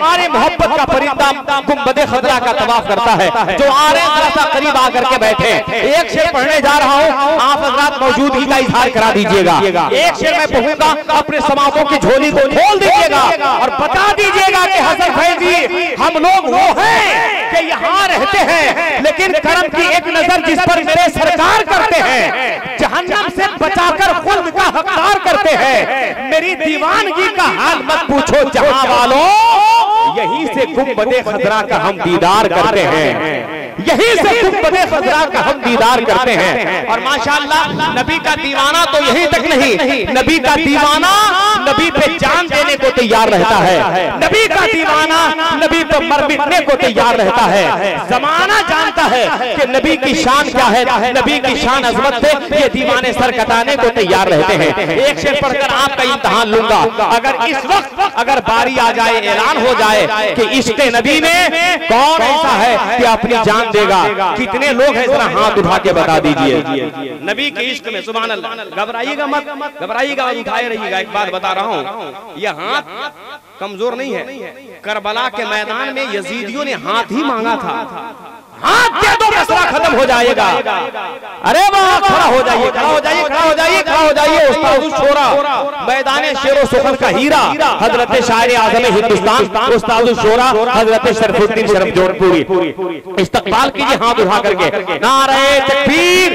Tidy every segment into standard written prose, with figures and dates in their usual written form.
हमारे मोहब्बत का परिंदा गुंबदे खजरा का तवाफ करता है, जो आ रहे हैं थोड़ा करीब आकर के बैठे। एक शेर पढ़ने जा रहा हूँ, आप हजरात मौजूदगी का इजहार करा दीजिएगा। एक शेर मैं पढ़ूंगा, अपने समातों की झोली को खोल दीजिएगा और बता दीजिएगा कि हसन फैजी हम लोग वो हैं कि यहाँ रहते हैं, लेकिन करम की एक नजर जिस पर मेरे सरकार करते हैं, जहन्नम से बचाकर खुद का हकदार करते हैं। मेरी दीवानगी का हाल मत पूछो जहां वालों, यहीं से गुंबदे खजरा का हम दीदार करते हैं, यहीं से गुंबदे खजरा का हम दीदार करते हैं। और माशाअल्लाह नबी का दीवाना तो यहीं तक नहीं, नबी का दीवाना नबी पे जान देने को तैयार रहता है, नबी का दीवाना नबी पे मर मिटने को तैयार रहता है। जमाना जानता है कि नबी की शान क्या है, नबी की शान अजमत से ये दीवाने सर कटाने को तैयार रहते हैं। एक शेर पढ़कर आपका इम्तिहान लूंगा, अगर इस वक्त अगर बारी आ जाए, ऐलान हो जाए कि इश्क़ नबी में कौन ऐसा है कि अपनी जान देगा, कितने लोग हैं जरा हाथ उठा के बता दीजिए। नबी के इश्क में सुभान अल्लाह। घबराइएगा मत, घबराइएगा, उठाए रहिएगा। एक बात बता रहा हूँ, यह हाथ कमजोर नहीं है। करबला के मैदान में यजीदियों ने हाथ ही मांगा था, हाथ दे दो मसला खत्म हो जाएगा। अरे वाह, खड़ा हो जाइए, खड़ा हो जाइए, खड़ा हो जाइए, खड़ा हो जाइए। उस्ताद शोरा मैदान शेरो सुखन का हीरा हजरत शायर आज़म हिंदुस्तान उस्ताद शोरा हजरत शरफुद्दीन शरफ जौनपुरी, इस्तकबाल कीजिए हाथ उठा करके। नारे तकबीर,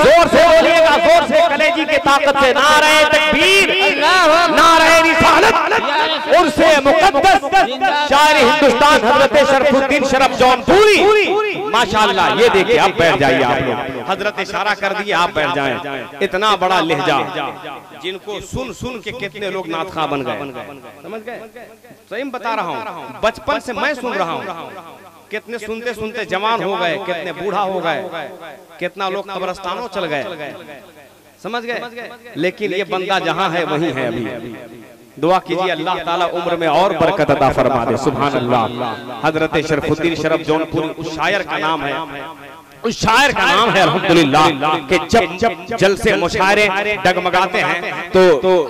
जोर से बोलिएगा, जोर से, कलेजी की ताकत से। नारे तकबीर, नारे रिसालत, उर्से मुकद्दस शायर हिंदुस्तान हजरत शरफुद्दीन शरफ जौनपुरी। माशाअल्लाह, ये देखिए, अब बैठ जाइए आप लोग, हजरत इशारा कर दिए, आप बैठ जाएं। इतना बड़ा लहजा जिनको सुन सुन के कितने लोग नातखा बन गए, समझ गए? सही में बता रहा हूँ, बचपन से मैं सुन रहा हूँ, कितने सुनते सुनते जवान हो गए, कितने बूढ़ा हो गए, कितना लोग कब्रिस्तानों चल गए, समझ गए? लेकिन ये बंदा जहाँ है वहीं है अभी। दुआ कीजिए अल्लाह ताला उम्र में और बरकत अता फरमा दे। सुभान अल्लाह। हजरत शरफुद्दीन शरफ जौनपुरी उस शायर का नाम है, उस शायर का नाम है अल्हम्दुलिल्लाह कि जब जलसे मुशायरे डगमगाते हैं तो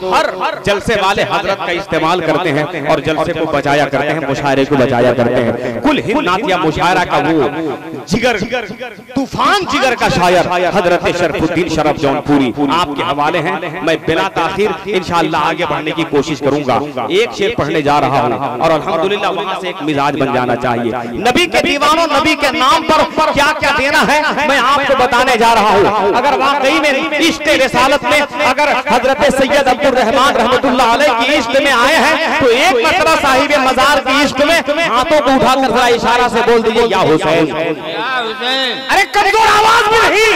हर जलसे वाले हजरत का इस्तेमाल करते हैं और जलसे को बचाया करते हैं, मुशायरे को बचाया करते हैं। कुल हिंद नातिया मुशायरा का वो जिगर, तूफान जिगर का शायर हजरत शरफुद्दीन शरफ जौनपुरी आपके हवाले हैं। मैं बिला ताखीर इंशाअल्लाह आगे बढ़ने की कोशिश करूंगा। एक शेर पढ़ने जा रहा हूँ और अल्हम्दुलिल्लाह वहां से एक मिजाज बन जाना चाहिए। नबी के दीवानों, नबी के नाम पर क्या क्या देना है मैं आपको बताने जा रहा हूँ। अगर वाकई में इश्क़ रिसालत में अगर हजरत सैयद अब्दुल रहमान रहमतुल्लाह अलैह की इश्क़ में आए हैं तो एक मरतबा साहिब मजार की इश्क़ में हाथों को उठाकर जरा इशारा से बोल दीजिए या हुसैन। अरे कमजोर आवाज में नहीं,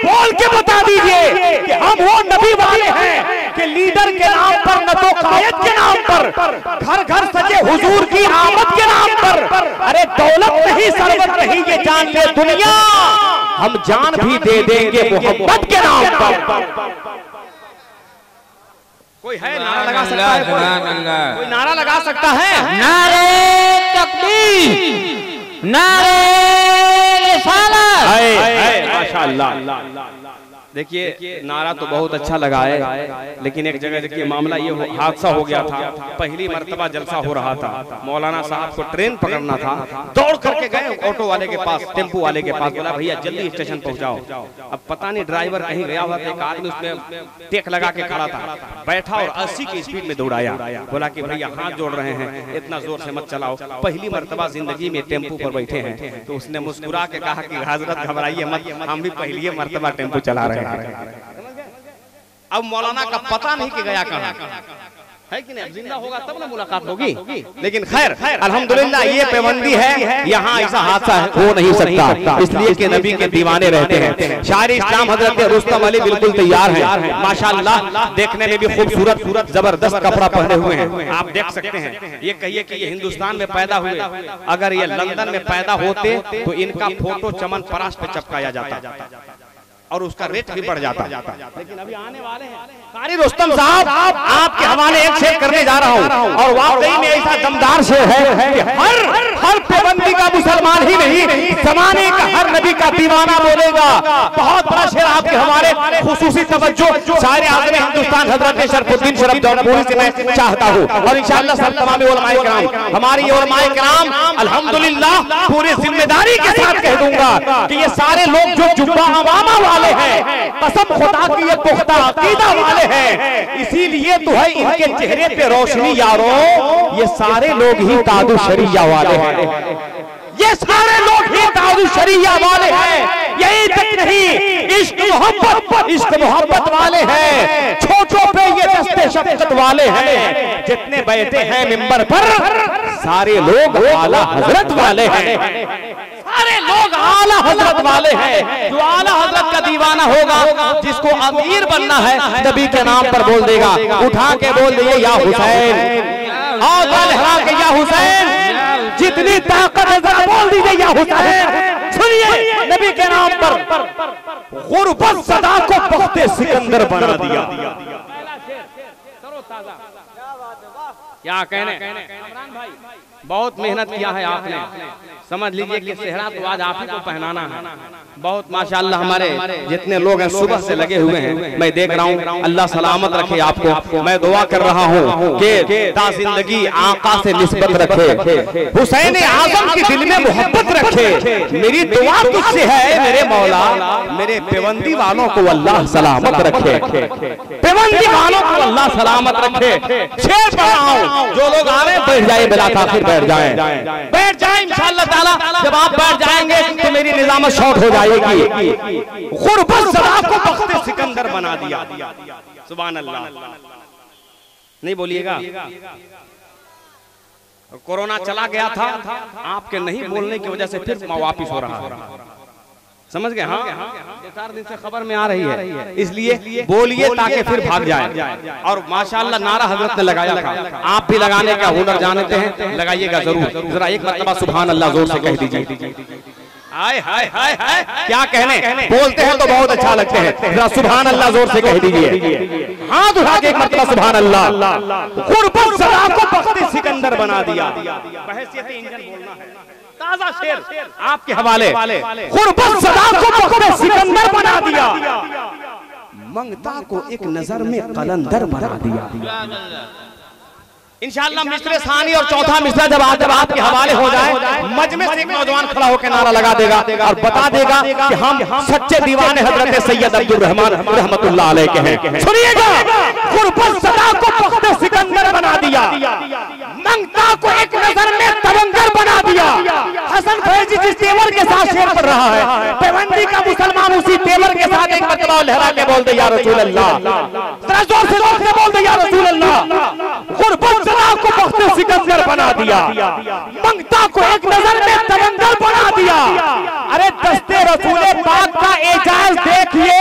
बोल के बता दीजिए कि हम वो नबी वाले हैं कि लीडर के नाम पर, न तो कायद के नाम पर, घर घर सजे हुजूर की आमद के नाम पर। अरे दौलत नहीं, सरवत नहीं, ये जान ले दुनिया, हम जान भी दे देंगे मोहब्बत के नाम पर। कोई है नारा लगा सकता है? कोई नारा लगा सकता है? नारे तकबीर, नारे रिसालत। माशाअल्लाह। देखिए नारा तो बहुत अच्छा लगा है, लेकिन एक जगह देखिए मामला ये हादसा हो गया था। पहली मर्तबा जलसा हो रहा था, मौलाना साहब को ट्रेन पकड़ना था, दौड़ करके गए ऑटो वाले के पास, टेम्पो वाले के पास, बोला भैया जल्दी स्टेशन पहुंचाओ। अब पता नहीं ड्राइवर कहीं गया हुआ था, एक आदमी उसमें टेक लगा के खड़ा था, बैठा और 80 की स्पीड में दौड़ाया। बोला कि भैया हाथ जोड़ रहे हैं, इतना जोर से मत चलाओ, पहली मर्तबा जिंदगी में टेम्पो पर बैठे हैं। तो उसने मुस्कुरा के कहा कि हजरत घबराइए मत, हम भी पहली मर्तबा टेम्पो चला रहे हैं। अब मौलाना का पता नहीं कि गया कहाँ है कि नहीं, जिंदा होगा तब ना मुलाकात होगी। लेकिन खैर अल्हम्दुलिल्लाह ये पाबंदी है, यहाँ ऐसा हादसा हो नहीं सकता, इसलिए कि नबी के दीवाने रहते हैं। शायर इस्लाम हजरत रुस्तम अली बिल्कुल तैयार हैं माशाअल्लाह, देखने में भी खूबसूरत जबरदस्त कपड़ा पहने हुए हैं, आप देख सकते हैं। ये कहिए कि ये हिंदुस्तान में पैदा हुए, अगर ये लंदन में पैदा होते तो इनका फोटो चमन परास पे चिपकाया जाता और उसका रेट भी बढ़ जाता। लेकिन अभी आने वाले हैं कारी रुस्तम साहब, आपके हवाले एक शेर करने जा रहा हूँ और वाकई में ऐसा दमदार शेर है कि हर पाबंदी का मुसलमान ही नहीं, जमाने का हर नबी का दीवाना बोलेगा। बहुत बड़ा शेर आपके हमारे खुसूसी तवज्जो शायर आज़म हिंदुस्तान हजरत शरफुद्दीन शरफ जौनपुरी से मैं चाहता हूँ, और इंशाअल्लाह सब तमाम उलमाए किराम, हमारी उलमाए किराम अल्हम्दुलिल्लाह पूरी जिम्मेदारी के साथ कह दूंगा कि ये सारे लोग जो जुब्बा अवामा वाले हैं, कसम खुदा की ये पुख्ता अकीदा वाले हैं, इसीलिए तो है इनके चेहरे पे रोशनी यारो, ये सारे लोग ही तादु शरिया वाले हैं, ये सारे लोग ही तादु शरिया वाले हैं। यही तक नहीं, इश्क मोहब्बत वाले हैं, छोटों पे ये दस्ते शफकत वाले हैं, जितने बैठे हैं मिंबर पर सारे लोग आला हजरत वाले हैं, सारे लोग आला हजरत वाले हैं। जो आला हजरत का दीवाना होगा, जिसको अमीर बनना है, नबी के नाम पर बोल देगा, उठा के बोल दिए या हुसैन, और लहरा के या हुसैन, जितनी ताकत है जरा बोल दीजिए या हुसैन। सुनिए, नबी के नाम पर गुरबत सदा को बख्ते सिकंदर बना दिया। क्या कहने, बहुत मेहनत किया है आपने, समझ लीजिए कि सेहरा तो आज आप ही को पहनाना है। बहुत माशाअल्लाह हमारे जितने लोग हैं सुबह से लगे हुए हैं, मैं देख रहा हूँ, अल्लाह सलामत रखे आपको। मैं दुआ कर रहा हूँ कि ता जिंदगी आका से निस्बत रखे, हुसैन आजम की दिल में मोहब्बत रखे। मेरी दुआ तुझसे है मेरे मौला, मेरे पेवंदी वालों को अल्लाह सलामत रखे, पेवंदी वालों को अल्लाह सलामत रखे। शेर पढ़ाऊं, जो लोग आ रहे हैं बैठ जाए, बिला ताखिर बैठ जाए इंशाअल्लाह ताला। जब आप बैठ जाएंगे तो मेरी निजामत शॉर्ट हो जाएगी। गुरबत सदा को बख्ते सिकंदर बना दिया। सुभान अल्लाह, नहीं बोलिएगा। कोरोना चला गया था, आपके नहीं बोलने की वजह से फिर वापिस हो रहा है, समझ गए? हाँ, 4 दिन से खबर में आ रही है, इसलिए बोलिए ताकि फिर भाग जाए। और माशाअल्लाह नारा हजरत ने लगाया था, आप भी लगाने का हुनर जानते हैं, लगाइएगा जरूर। जरा एक मरतबा सुभान अल्लाह जोर से कह दीजिए। हाय हाय हाय हाय, क्या कहने, बोलते हैं तो बहुत अच्छा लगते हैं, जरा सुभान अल्लाह जोर से कह दीजिए। हाथ उठा के एक मरतबा सुभान अल्लाह। गुरबत सदा को बख्ते सिकंदर बना दिया। बहसियत इंजन बोलना है, ताजा शेर आपके हवाले। गुरबत सदा को बख्ते सिकंदर बना दिया, मंगता को एक नजर में कलंदर बना दिया। इंशाअल्लाह मिसरे सानी और चौथा मिसरा जब आपके हवाले हो जाए, मजमे से एक नौजवान खड़ा होकर नारा लगा देगा और बता देगा कि हम सच्चे दीवाने हजरत सैयद अब्दुल रहमान रहमतुल्लाह अलैह के हैं। सुनिएगा, गुरबत सदा को बख्ते सिकंदर बना दिया, मंगता को एक नजर में तवंगर बना दिया। हसन फैजी जिस तेवर के साथ शेर पढ़ रहा है, पेवंदी का मुसलमान उसी तेवर के साथ एक मरतबा लहरा के बोल दे या रसूल अल्लाह, जरा जोर से बोल दे या रसूल अल्लाह। गुरबत सदा को बख्ते सिकंदर बना दिया, मंगता को एक नजर में तवंगर बना दिया। अरे दस्ते रसूले पाक का एजाज देखिए,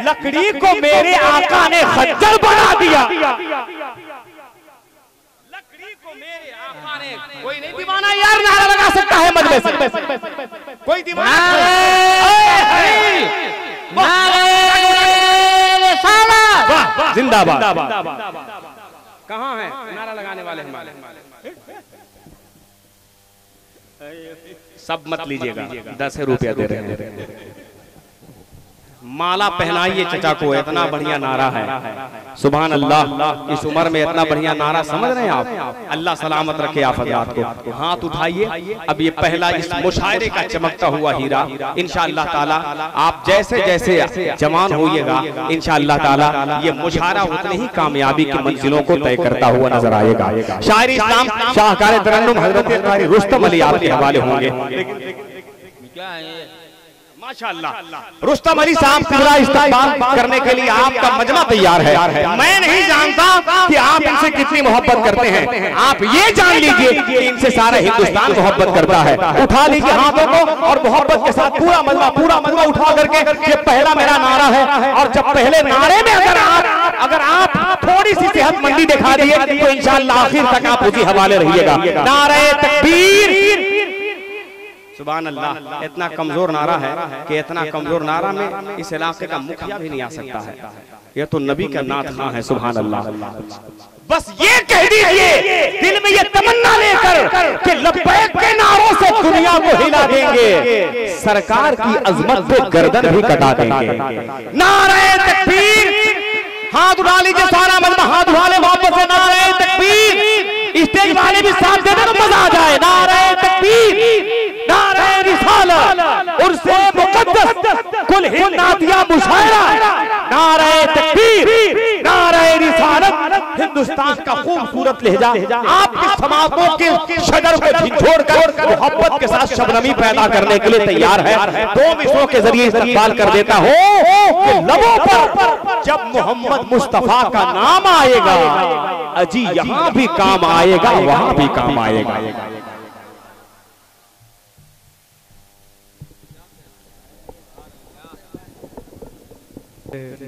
लकड़ी को मेरे आका ने खच्चर बना दिया। लकड़ी को मेरे आका ने, कोई नहीं दीवाना यार नारा लगा सकता है मजमे से, कोई दीवाना जिंदाबाद। कहाँ है नारा लगाने वाले हमारे? सब मत लीजिएगा, 10 रुपया दे रहे हैं। माला पहनाइए चचा को, इतना बढ़िया नारा है। सुभान अल्लाह, इस उम्र में इतना बढ़िया नारा, समझ रहे हैं आप? अल्लाह सलामत रखे आप हज़रात को। हाथ उठाइए, अब ये पहला इस मुशायरे का चमकता हुआ हीरा इंशाअल्लाह ताला, आप जैसे जैसे जवान होइएगा इंशाअल्लाह ताला ये मुशायरा उतनी ही कामयाबी की मंजिलों को तय करता हुआ नजर आएगा। शायरी इस्लाम शाहकार तरन्नुम हजरत रुस्तम अली आपके हवाले होंगे। क्या है माशाअल्लाह, रुस्तम अली साहब पूरा इस्तेमाल करने के लिए आपका मजमा तैयार है। मैं नहीं जानता कि आप इनसे कितनी मोहब्बत करते हैं, आप ये जान लीजिए कि इनसे सारा हिंदुस्तान मोहब्बत करता है। उठा लीजिए हाथों को और मोहब्बत के साथ पूरा मजमा उठा करके, ये पहला मेरा नारा है। और जब पहले नारे में अगर आप थोड़ी सी सेहतमंदी दिखा दिए तो इंशाअल्लाह आखिर तक आप उसी हवाले रहिएगा। नारे तकबीर, सुभान अल्लाह। इतना कमजोर नारा है कि इतना कमजोर नारा में इस इलाके का मुखिया भी नहीं आ सकता है। यह तो नबी का नात खां है। सुभान अल्लाह। बस ये कह दीजिए, दिल में ये तमन्ना लेकर कि लब्बैक के नारों से दुनिया को हिला देंगे, सरकार की अजमत पे गर्दन भी कटा देंगे। नारे तकबीर, हाथ उठा लीजिए सारा मजमा, हाथ उठा ले वापस से। नारे तकबीर, स्टेज वाले भी साथ दे दे तो मजा आ जाए। नारे तकबीर, नारे रिसालत, उर्से मुकद्दस, कुल हिंद नातिया मुशायरा। नारे तकबीर, नारे रिसालत, हिंदुस्तान का खूबसूरत लहजा आपके समातों के शजर को झिझोड़कर मोहब्बत के साथ शबनमी पैदा करने के लिए तैयार है। दो मिसरों के जरिए इस्तकबाल कर देता हो कि लबों पर जब मोहम्मद मुस्तफा का नाम आएगा, अजी यहां भी काम आएगा, वहां भी काम आएगा।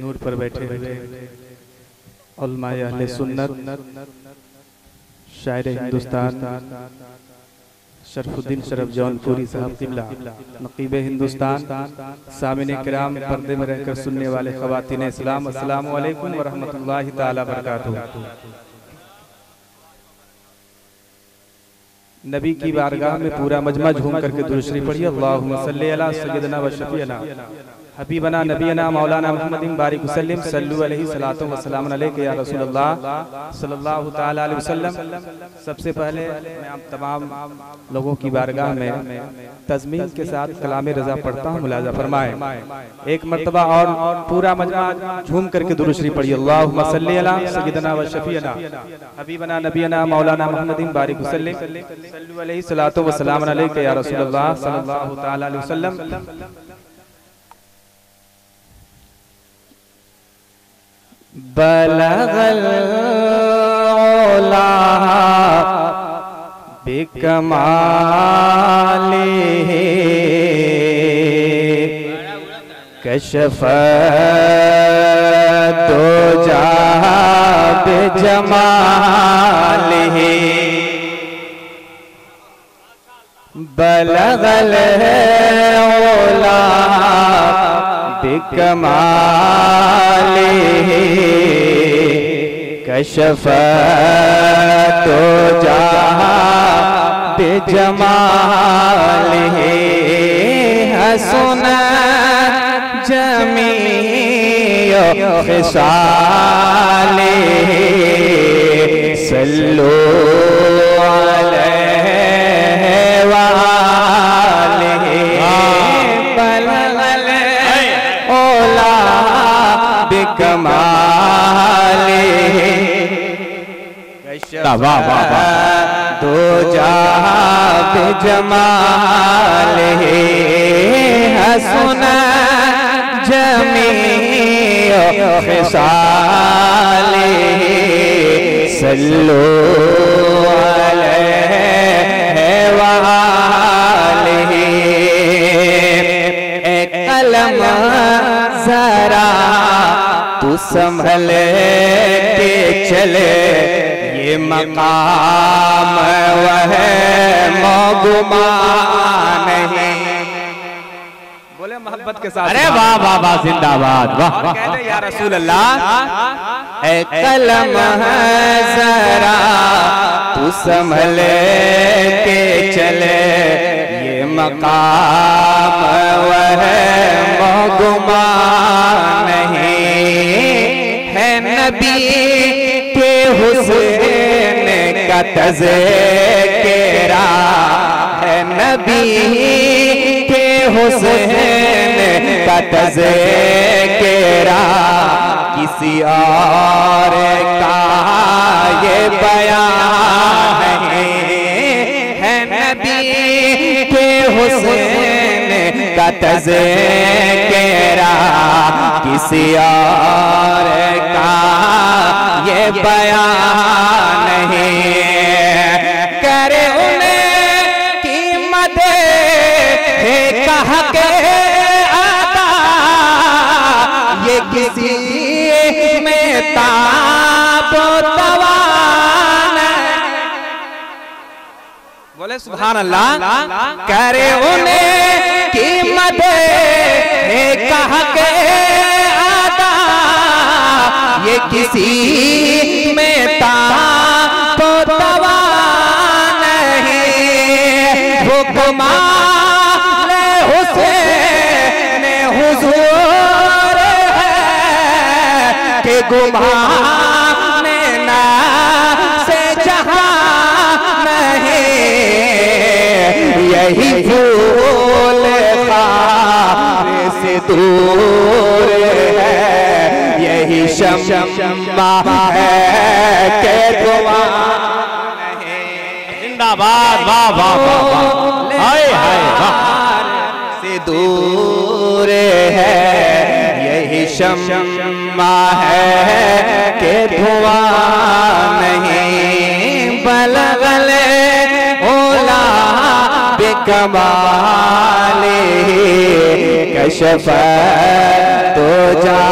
नूर पर बैठे हुए उलमाए अहले सुन्नत, शायर हिंदुस्तान शरफुद्दीन शरफ जौनपुरी साहब क़िबला, नक़ीब हिंदुस्तान, सामिन किराम, पर्दे में रहकर सुनने वाले ख़वातीन इस्लाम, अस्सलामु अलैकुम व रहमतुल्लाहि ताला बरकातुहू। नबी की बारगाह में पूरा मजमा झूम करके दुरूद शरीफ पढ़िए। अल्लाहुम्मा सल्ली अला सय्यिदना व शफीअना हबीबना नबीना मौलाना मुहम्मदिन बारिक वसल्लम सल्लु अलैहि सलातो व सलाम अलैका या रसूलल्लाह सल्लल्लाहु तआला अलैहि वसल्लम। सबसे पहले मैं आप तमाम लोगों की बारगाह में तज़मीन के साथ कलाम रज़ा पढ़ता हूँ, मुलाज़ा फरमाएं। एक मर्तबा और पूरा मजमा झूम करके दुरूद शरीफ पढ़िए। अल्लाहुम्मा सल्ली अला सय्यिदना व शफीअना हबीबना नबीना मौलाना मुहम्मदिन बारिक वसल्लम सल्लु अलैहि सलातो व सलाम अलैका या रसूलल्लाह सल्लल्लाहु तआला अलैहि वसल्लम। बलगल औला बिकमालिही कशफ दुजा बिजमालिही बलगल औला बिकमालिही कशफ दुजा बिजमालिही हसन जमीओ खिसालिही सल्लु अलैहि व आलिही बलगल औला बिकमालिही दुजा बिजमालिही हसन जमीओ खिसालिही सल्लु अलैहि व आलिही। एक कलम जरा तू संभल के चले, ये मकाम वह मौगुमा नहीं। बोले मोहब्बत के साथ, अरे वाह वाह वाह, जिंदाबाद, वाह वाह। कहते या रसूल अल्लाह ए कलम है जरा तू संभल के चले, ये मकाम वह मौगुमा नहीं है। नबी के हुस्न का तज़किरा है, नबी के हुस्न का तज़किरा किसी और का ये बयान नहीं है। नबी के हुस्न का तज़किरा किसी और का ये बयान नहीं। करे उन्हें की मदह कहा के आता, ये किसी में ताबो तवान। बोले सुभान अल्लाह। करे उन्हें की मदह कहा के आता, ये किसी में ताबो तवान नहीं गुमान हुसैन हुजूर है कि गुमान ना से जहां नहीं, यही फूल खाने से दूर है, यही शम्मा है के गुमान नहीं। जिंदाबाद, वाह वाह वाह वाह, हाय हाय वाह, से दूर है, यही शम्मा है के धुआं नहीं। बलगले ओला बेकमाले कशफ तो जा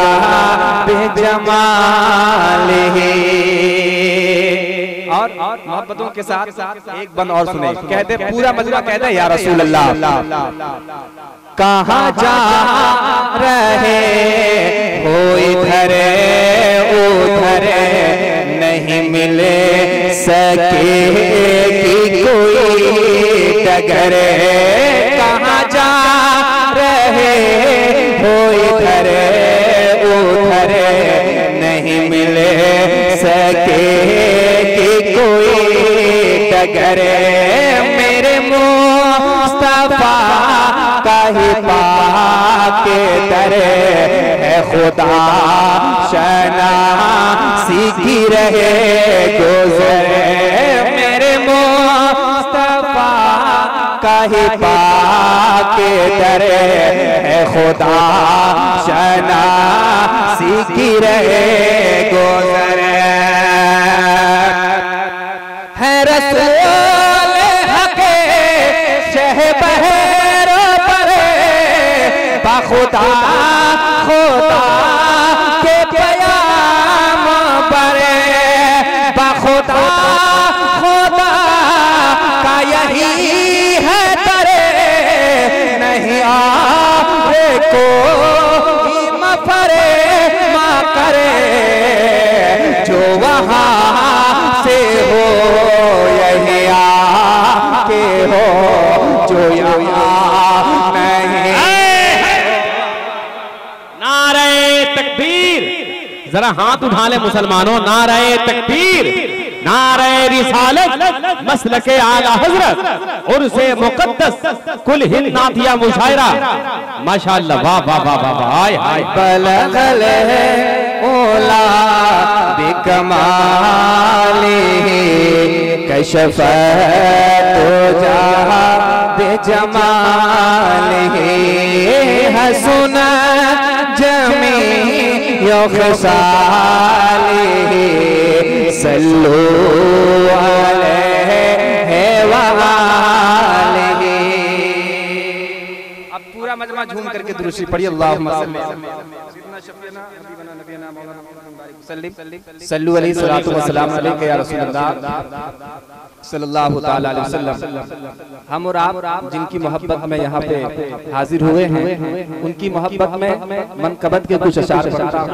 बेजमाले। और मोहब्बतों के साथ एक बंद और सुने, कहते पूरा मजमा कहते या रसूल अल्लाह कहाँ जा रहे हो, इधर उधर नहीं मिले सकेगी कोई डगर। कहाँ जा रहे हो, इधर उधर नहीं मिले सकेगी कोई डगर। मेरे मुस्तफा का ही पाके दरे है खुदा शनासी की रहे गुज़रे। मेरे मुस्तफा का ही पाके दरे है खुदा शनासी की रहे गुज़रे। है रसूल हक़े शहबहर खुदा खुदा के प्याम बरे, बखुदा खुदा का यही है तरे। नहीं आए को मफरे माँ करे, जो वहाँ से हो यही आके हो, जो यहाँ नहीं। जरा हाथ उठा ले मुसलमानों, नारे तकबीर, नारे रिसालत, मसलके आला हजरत, उर्से मुकद्दस, कुल हिंद नातिया मुशायरा। माशाअल्लाह, वाह वाह वाह वाह, हाय हाय। बलगल है ओला बिकमाली कशफ तो जा बेजमाली। हसन जमी यो खसाली सल्लू अलैहि वआलिही। अब पूरा मजमा झूम करके दुरूद पढ़िए, अल्लाहुम्मा सल्ली सल्लु अलैहि सल्लल्लाहु अलैहि या रसूल अल्लाह सल्लल्लाहु ताला अलैहि वसल्लम। हम और आप जिनकी मोहब्बत में यहाँ पे हाजिर हुए हैं, उनकी मोहब्बत में मनकबत के कुछ अशार पढ़ता हूं,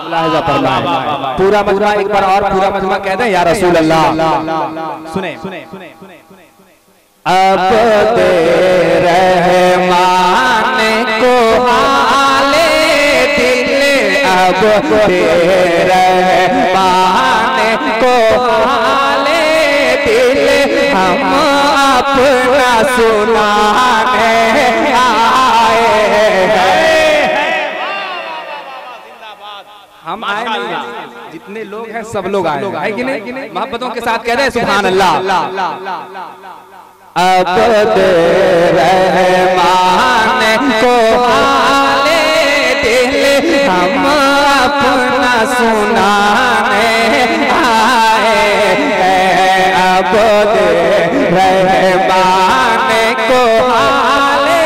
मुलाहिजा फरमाएं। पूरा मजमा एक बार और पूरा मजमा कह दें या रसूल अल्लाह। सुने अब दे रहमान को हाले दिल, अब दे रहमान को हाले दिल, हम अपना सुनाने आए हैं। हम आए नहीं, जितने लोग हैं सब लोग आए हैं कि नहीं? मोहब्बतों के साथ कह रहे हैं सुभान अल्लाह। अब दे रहमान को हाले दिल, हम अपना सुनाने आए हैं। अब दे रहमान को हाले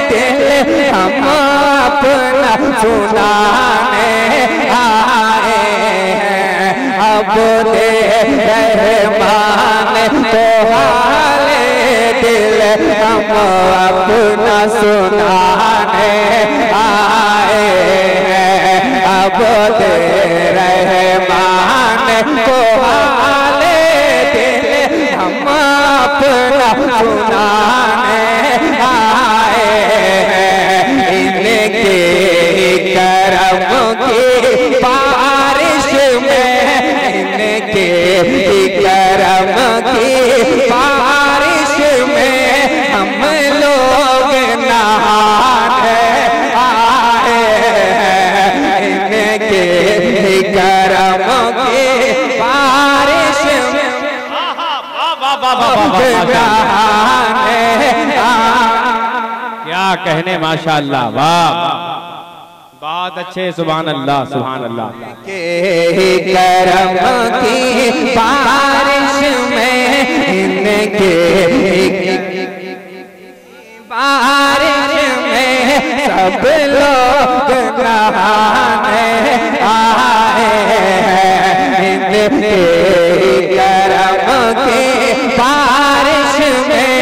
दिल, हम अपना सुनाने आए हैं। अब दे रहमान को हाले दिल, हम अपना सुनाने आए हैं। अब दे रहमान को हाले दिल, हम अपना सुनाने क्या कहने, माशाअल्लाह, वाह, बहुत अच्छे, सुभान अल्लाह, सुभान अल्लाह। के करम की बारिश में इनके बारिश में सब लोग नहाने आए हैं। इनके करम की बारिश में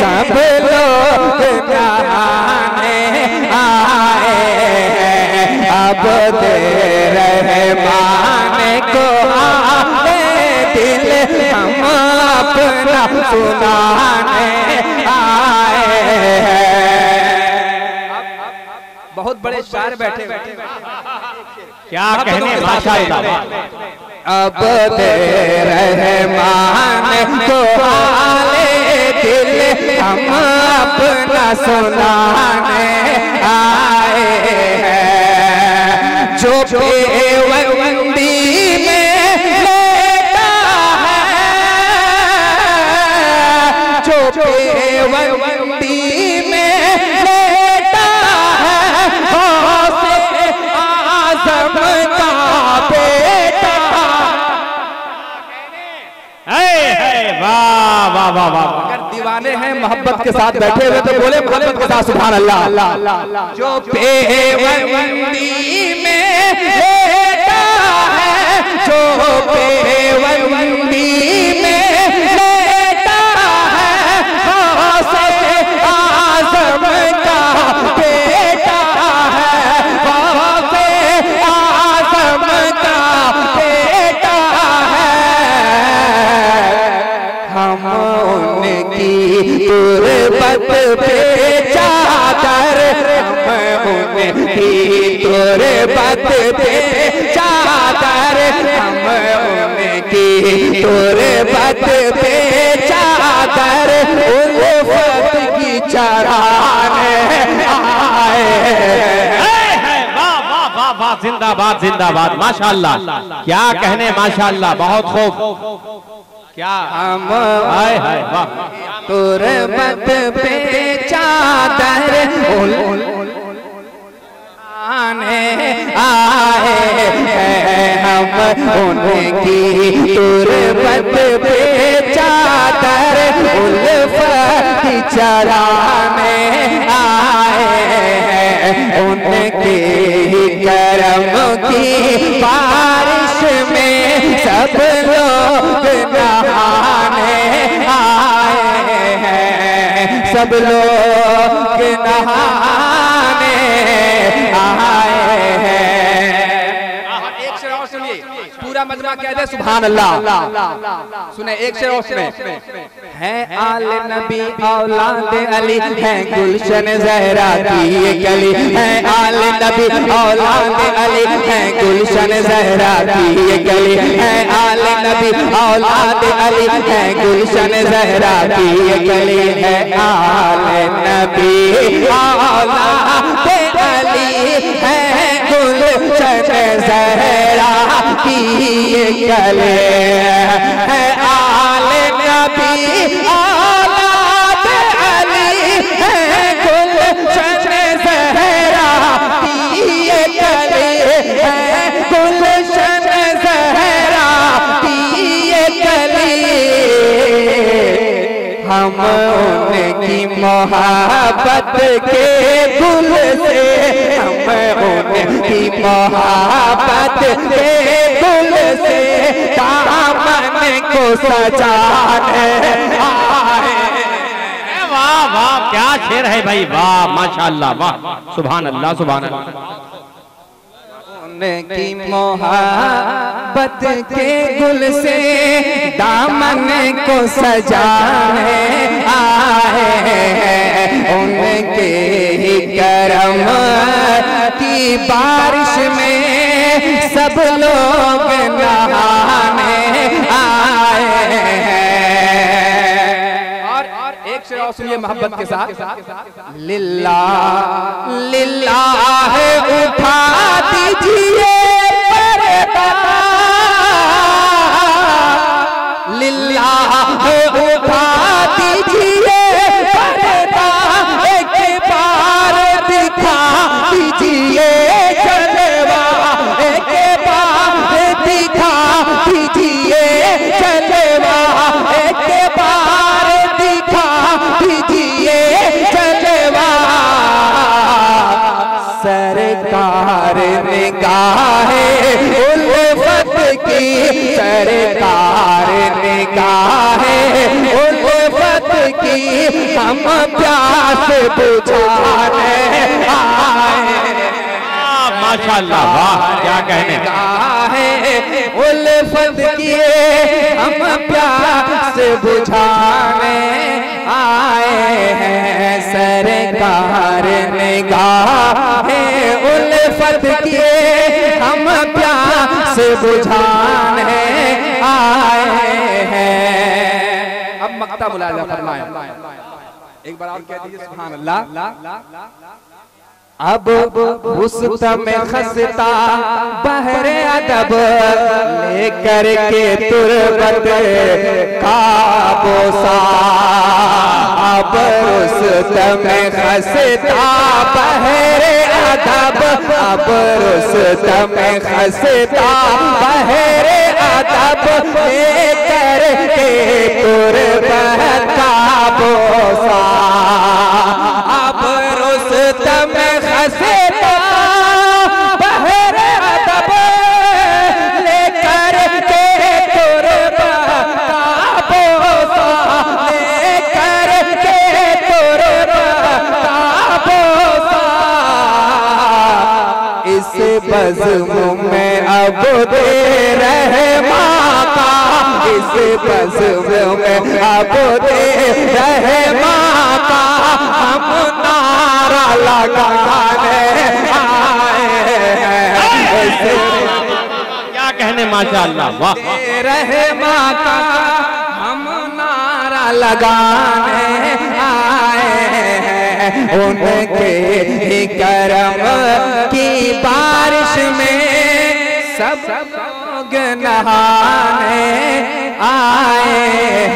सब लोग नहाने आए हैं। अब दे रहमान को आए दिल हम अपना सुनाने आए हैं। बहुत बड़े शायर बैठे बैठे क्या कहने, माशाअल्लाह। अब दे रहमान को आए दिल हम अपना सुनाने आए हैं। जो बेवंदी में लेटा है, जो बेवंदी में लेटा है, गौसे आज़म का बेटा। वाह वाह वाह वाह। अगर दीवाने हैं मोहब्बत के साथ बैठे हुए तो बोले मोहब्बत के साथ सुभान अल्लाह। जो बेवंदी में लेटा है, जो बेवंदी में लेटा है, गौसे आज़म का बेटा है, गौसे आज़म का बेटा है। हम उनकी तुरबत पे चादर, हम उनकी तुरबत पे चादर, हम उनकी तुरबत पे चादर उल्फत की चढ़ाने आए हैं। वाह वाह वाह वाह, जिंदाबाद जिंदाबाद, माशाअल्लाह, क्या कहने, माशाअल्लाह, बहुत खूब। क्या हम हाय हाय, वाह, तुरबत पे चादर आने आए हैं। हम उनकी तुरबत पे चादर उल्फत चढ़ाने आए हैं। उनके करम की बारिश में सब लोग नहाने आए हैं। सब लोग नहाने आए हैं। एक शेर और सुनिए, पूरा मजमा कह दे सुभान अल्लाह। सुने एक शेर और सुने। है आले नबी औलाद अली, है गुलशन ज़हरा की ये गली, है आले नबी औलाद अली, है गुलशन ज़हरा की ये गली, है आले नबी औलाद अली, है गुलशन ज़हरा की ये गली, है आले नबी औलाद अली, है गुलशन ज़हरा की ये गली, है आले नबी औलाद अली, है गुलशन ज़हरा की ये गली, है गुलशन ज़हरा की ये गली। हम उनकी मोहब्बत के गुल से, हम उनकी मोहब्बत के गुल से दामन को सजाने आए। वाह वाह, क्या शेर है भाई, वाह, माशाअल्लाह, वाह, सुभान अल्लाह, सुभान अल्लाह। उनकी मोहब्बत के गुल से दामन को सजाने आए हैं। उनके ही करम की बारिश में सब लोग नहाने आए हैं। और एक शेर और सुनिए मोहब्बत के साथ। लिल्लाह लिल्लाह उठा दीजिए पर्दा, लिल्लाह उठा दीजिए पर्दा, एक बार दिखा दीजिए जलवा, एक बार दिखा दीजिए जलवा, एक बार दिखा दीजिए जलवा। सरकार निगाहे उल्फत की, सरकार निगाहे उल्फत की, हम प्यास बुझाने आए। माशाअल्लाह, वाह क्या कहने। उल्फत किए हम प्यास बुझाने आए हैं। सरकार निगाहे उल्फत किए हम प्यास बुझाने आए हैं। अब मक्ता मुलाजा फरमाए, एक बार और कह दीजिए सुभान अल्लाह। अब हुस्न में खस्ता बहरे अदब लेकर के तुरबत का बोसा, अब हुस्न में खस्ता बहरे अदब, अब हुस्न में खस्ता बहरे अदब लेकर के तुरबत का बोसा, अब हुस्न में खस्ता बहरे अदब लेकर के तुरबत का बोसा, लेकर के तुरबत का बोसा। इस बज़्म में अब दे रहे माँ का, इस बज़्म में अब दे रहे माँ का, हम नारा लगाने आए हैं। क्या कहने माशाअल्लाह, वाह। दे रहे माँ का हम नारा लगाने आए हैं। उनके ही करम की बारिश में सब लोग नहाने आए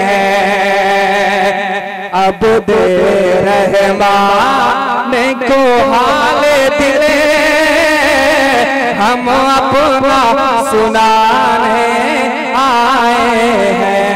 हैं। अब दे रहमान को हाल दिले हम अपना सुनाने आए हैं।